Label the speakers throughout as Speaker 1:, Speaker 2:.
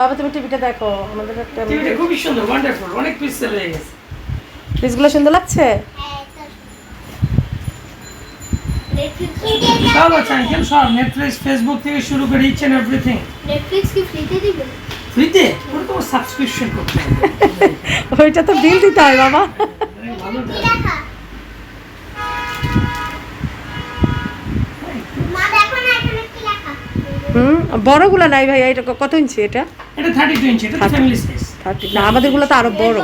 Speaker 1: বাবা তুমি টিভিটা দেখো, আমাদের একটা
Speaker 2: টিভিটা খুবই সুন্দর, ওয়ান্ডারফুল, অনেক পিস সেল হয়ে গেছে।
Speaker 1: পিসগুলো সুন্দর লাগছে।
Speaker 2: সব আছে আঙ্কেল, সব নেটফ্লিক্স, ফেসবুক থেকে শুরু করে ইচ এন্ড এভরিথিং।
Speaker 3: নেটফ্লিক্স কি ফ্রিতে দিবেন?
Speaker 2: ফ্রিতে? ওটা তো সাবস্ক্রিপশন করতে হবে।
Speaker 1: ওইটা তো বিল দিতে হয় বাবা।
Speaker 2: ভালো
Speaker 3: কি রাখা? মা দেখো না এখানে কি লেখা?
Speaker 1: বড়গুলো নাই ভাই, এটা কত ইঞ্চি এটা?
Speaker 2: এটা 32 ইঞ্চি, এটা ফ্যামিলি সাইজ।
Speaker 1: 30 না, আমাদেরগুলো তো আরো বড়।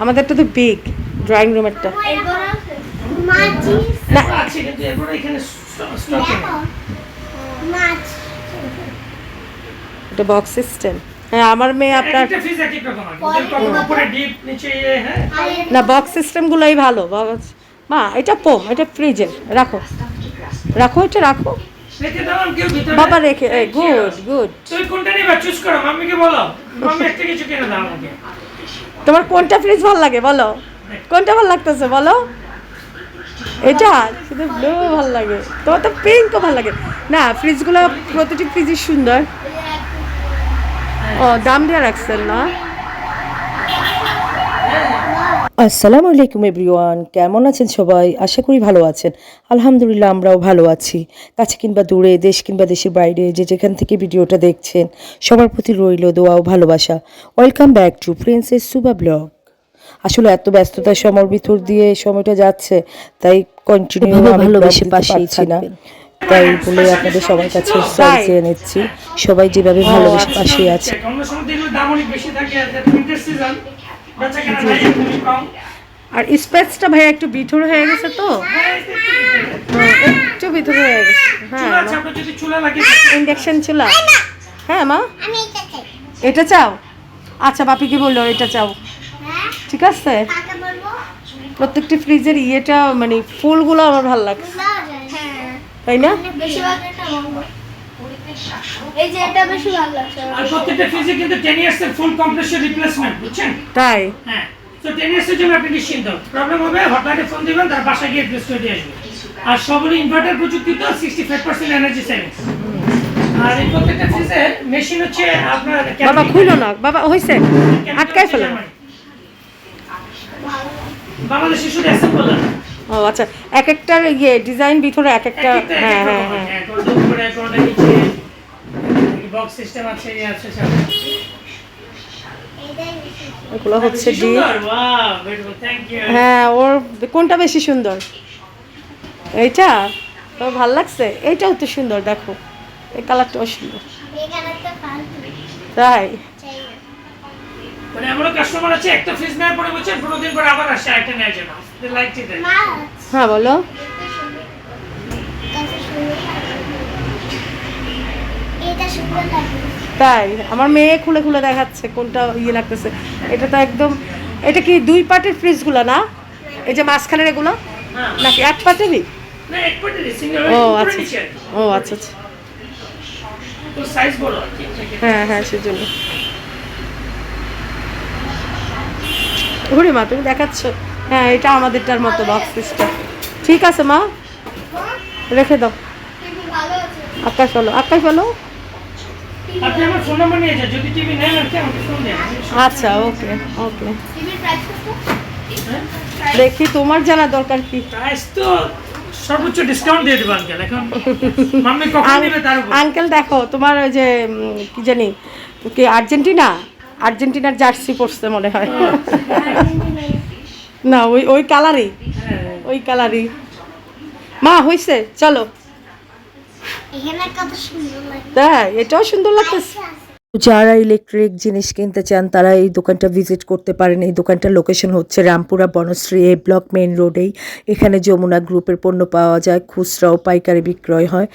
Speaker 1: আমাদেরটা তো বিগ, ড্রয়িং রুমেরটা।
Speaker 3: এরপর আছে মাছ।
Speaker 1: না
Speaker 2: আছে কিন্তু এরপর এখানে স্টক নেই।
Speaker 3: মাছ।
Speaker 1: এটা বক্স সিস্টেম। হ্যাঁ আমার মেয়ে আপনার
Speaker 2: একটা ফ্রিজ এক এক রকম আছে, ওদের কখনো উপরে ডিপ, নিচে হ্যাঁ।
Speaker 1: না বক্স সিস্টেমগুলোই ভালো বাবা। মা এটা পোম, এটা ফ্রিজের রাখো, রাখো এটা রাখো
Speaker 2: রেখে দাও কেউ ভিতরে।
Speaker 1: বাবা রেখে। Good good.
Speaker 2: তুই কোনটা নিবা চুজ করো, মাম্মিকে বলো, মাম্মি একটা কিছু কিনে দাও আমাকে।
Speaker 1: তোমার কোনটা ফ্রিজ ভালো লাগে বলো, কোনটা ভালো লাগতেছে বলো? এটা শুধু ব্লু ভালো লাগে, তোমার তো পিঙ্কও ভালো লাগে। না ফ্রিজগুলো প্রতিটি ফ্রিজই সুন্দর। ও দাম দিয়ে রাখছেন না? আসসালামু আলাইকুম এভরিওয়ান, কেমন আছেন সবাই? আশা করি ভালো আছেন। আলহামদুলিল্লাহ আমরাও ভালো আছি। কাছে কিংবা দূরে, দেশ কিংবা দেশের বাইরে, যে যেখান থেকে ভিডিওটা দেখছেন সবার প্রতি রইল দোয়া ও ভালোবাসা। Welcome back to princess Suba blog. আসলে এত ব্যস্ততার সময়ের ভিতর দিয়ে সময়টা যাচ্ছে, তাই কন্টিনিউ ভালোবেসে পাশেই ছিল, তাই বলে আপনাদের সবার কাছে সরি চেয়ে নিচ্ছি। সবাই যেভাবে ভালোবেসে পাশে আছে।
Speaker 2: অন্য সময় দেখলে দাম অনেক বেশি থাকে, আর উইন্টার সিজন বেচা কেনা নাই একদমই কম।
Speaker 1: আর স্পেসটা ভাই একটু ভিতর হয়ে গেছে তো, একটু ভিতর হয়ে গেছে। হ্যাঁ
Speaker 2: চুলা আছে, আপনার যদি চুলা লাগে
Speaker 1: ইন্ডাকশন চুলা। হ্যাঁ মা
Speaker 3: আমি এটা চাই।
Speaker 1: এটা চাও? আচ্ছা বাপি কি বললো এটা চাও?
Speaker 3: হ্যাঁ?
Speaker 1: ঠিক আছে।
Speaker 3: কাকে বলবো?
Speaker 1: প্রত্যেকটি ফ্রিজের ইয়েটা মানে ফুলগুলো আমার ভালো লাগছে,
Speaker 3: হ্যাঁ।
Speaker 1: তাই না?
Speaker 3: বেশিরভাগ এটা বলবো। এই যে এটা বেশি ভালো লাগছে।
Speaker 2: আর প্রত্যেকটা ফ্রিজে কিন্তু 10 ইয়ার্স এর ফুল কম্প্রেসর রিপ্লেসমেন্ট, বুঝছেন?
Speaker 1: তাই
Speaker 2: হ্যাঁ, তো 10 ইয়ার্স এর জন্য আপনি নিশ্চিন্ত। প্রবলেম হবে হটলাইনে ফোন দিবেন, তার বাসায় গিয়ে রিপ্লেস করে দিয়ে আসবে। আর সবগুলো ইনভার্টার প্রযুক্তি তো 65% এনার্জি সেভিংস। আর এই প্রত্যেকটা ফ্রিজে মেশিন হচ্ছে আপনার
Speaker 1: বাবা খুলো না বাবা, হয়েছে আটকাই ফেলো।
Speaker 2: বাংলাদেশে শুধু অ্যাসেম্বল না।
Speaker 1: ও আচ্ছা, এক একটার ইয়ে ডিজাইন ভিতরে এক একটা। হ্যাঁ হ্যাঁ হ্যাঁ
Speaker 2: কোনটা উপরে কোনটা নিচে, বক্স সিস্টেম আছে, এই আছে সব।
Speaker 1: এগুলো হচ্ছে ডি।
Speaker 2: সুন্দর, ওয়াও, বিউটিফুল, থ্যাংক ইউ।
Speaker 1: হ্যাঁ ওর কোনটা বেশি সুন্দর? এইটা তো ভালো লাগছে, এইটাও তো সুন্দর, দেখো এই কালারটাও সুন্দর।
Speaker 3: এখানে তো ফালতু
Speaker 1: তাই
Speaker 3: চাই না।
Speaker 2: মানে এমন কাস্টমার আছে একটা ফ্রিজ নেওয়ার পরে বলছে 15 দিন পরে আবার আসে একটা নেওয়ার জন্য। দে লাইক ইট।
Speaker 3: মাছ।
Speaker 1: হ্যাঁ বলো।
Speaker 3: এটা সুন্দর লাগে।
Speaker 1: তাই আমার মেয়ে খুলে খুলে দেখাচ্ছে কোনটা ইয়ে লাগতেছে। এটা তো একদম, এটা কি দুই পার্টের ফ্রিজগুলো না? এই যে মাঝখানের এগুলো
Speaker 2: হ্যাঁ,
Speaker 1: নাকি এক পার্টেরই?
Speaker 2: না এক পার্টের সিঙ্গেল
Speaker 1: ও
Speaker 2: উপরে
Speaker 1: আচ্ছা
Speaker 2: নিচে।
Speaker 1: ও আচ্ছা আচ্ছা।
Speaker 2: তো সাইজ বড় আছে।
Speaker 1: হ্যাঁ হ্যাঁ সেজন্য। ঘুরি মা তুমি দেখাচ্ছ। হ্যাঁ এটা আমাদেরটার মতো বক্স সিস্টেম। ঠিক আছে মা, রেখে দাও।
Speaker 3: কিন্তু ভালো আছে।
Speaker 1: আকাশ ফেলো, আকাশ ফেলো।
Speaker 2: আপনি আমার ফোন নাম্বার নিয়ে যান, যদি টিভি নেন আর কি আমাকে ফোন দেন।
Speaker 1: আচ্ছা ওকে ওকে,
Speaker 3: টিভির প্রাইস কত?
Speaker 1: দেখি তোমার জানা দরকার কি।
Speaker 2: প্রাইস তো সর্বোচ্চ ডিসকাউন্ট দিয়ে দেব আঙ্কেল, এখন মাম্মি কখন নেবে তার উপর।
Speaker 1: আঙ্কেল দেখো তোমার ওই যে কি জানি কি আর্জেন্টিনা, আর্জেন্টিনার জার্সি পরছে মনে হয়। না ওই ওই কালারই, ওই কালারই। মা হইছে চলো।
Speaker 3: এখানে কত সুন্দর লাগে।
Speaker 1: তাই এটাও সুন্দর লাগতেছে। যারা ইলেকট্রিক জিনিস কিনতে চান তারা এই দোকানটা ভিজিট করতে পারেন। এই দোকানটার লোকেশন হচ্ছে রামপুরা বনশ্রী এ ব্লক মেইন রোডেই। এখানে যমুনা গ্রুপের পণ্য পাওয়া যায়, খুচরা ও পাইকারি বিক্রয় হয়।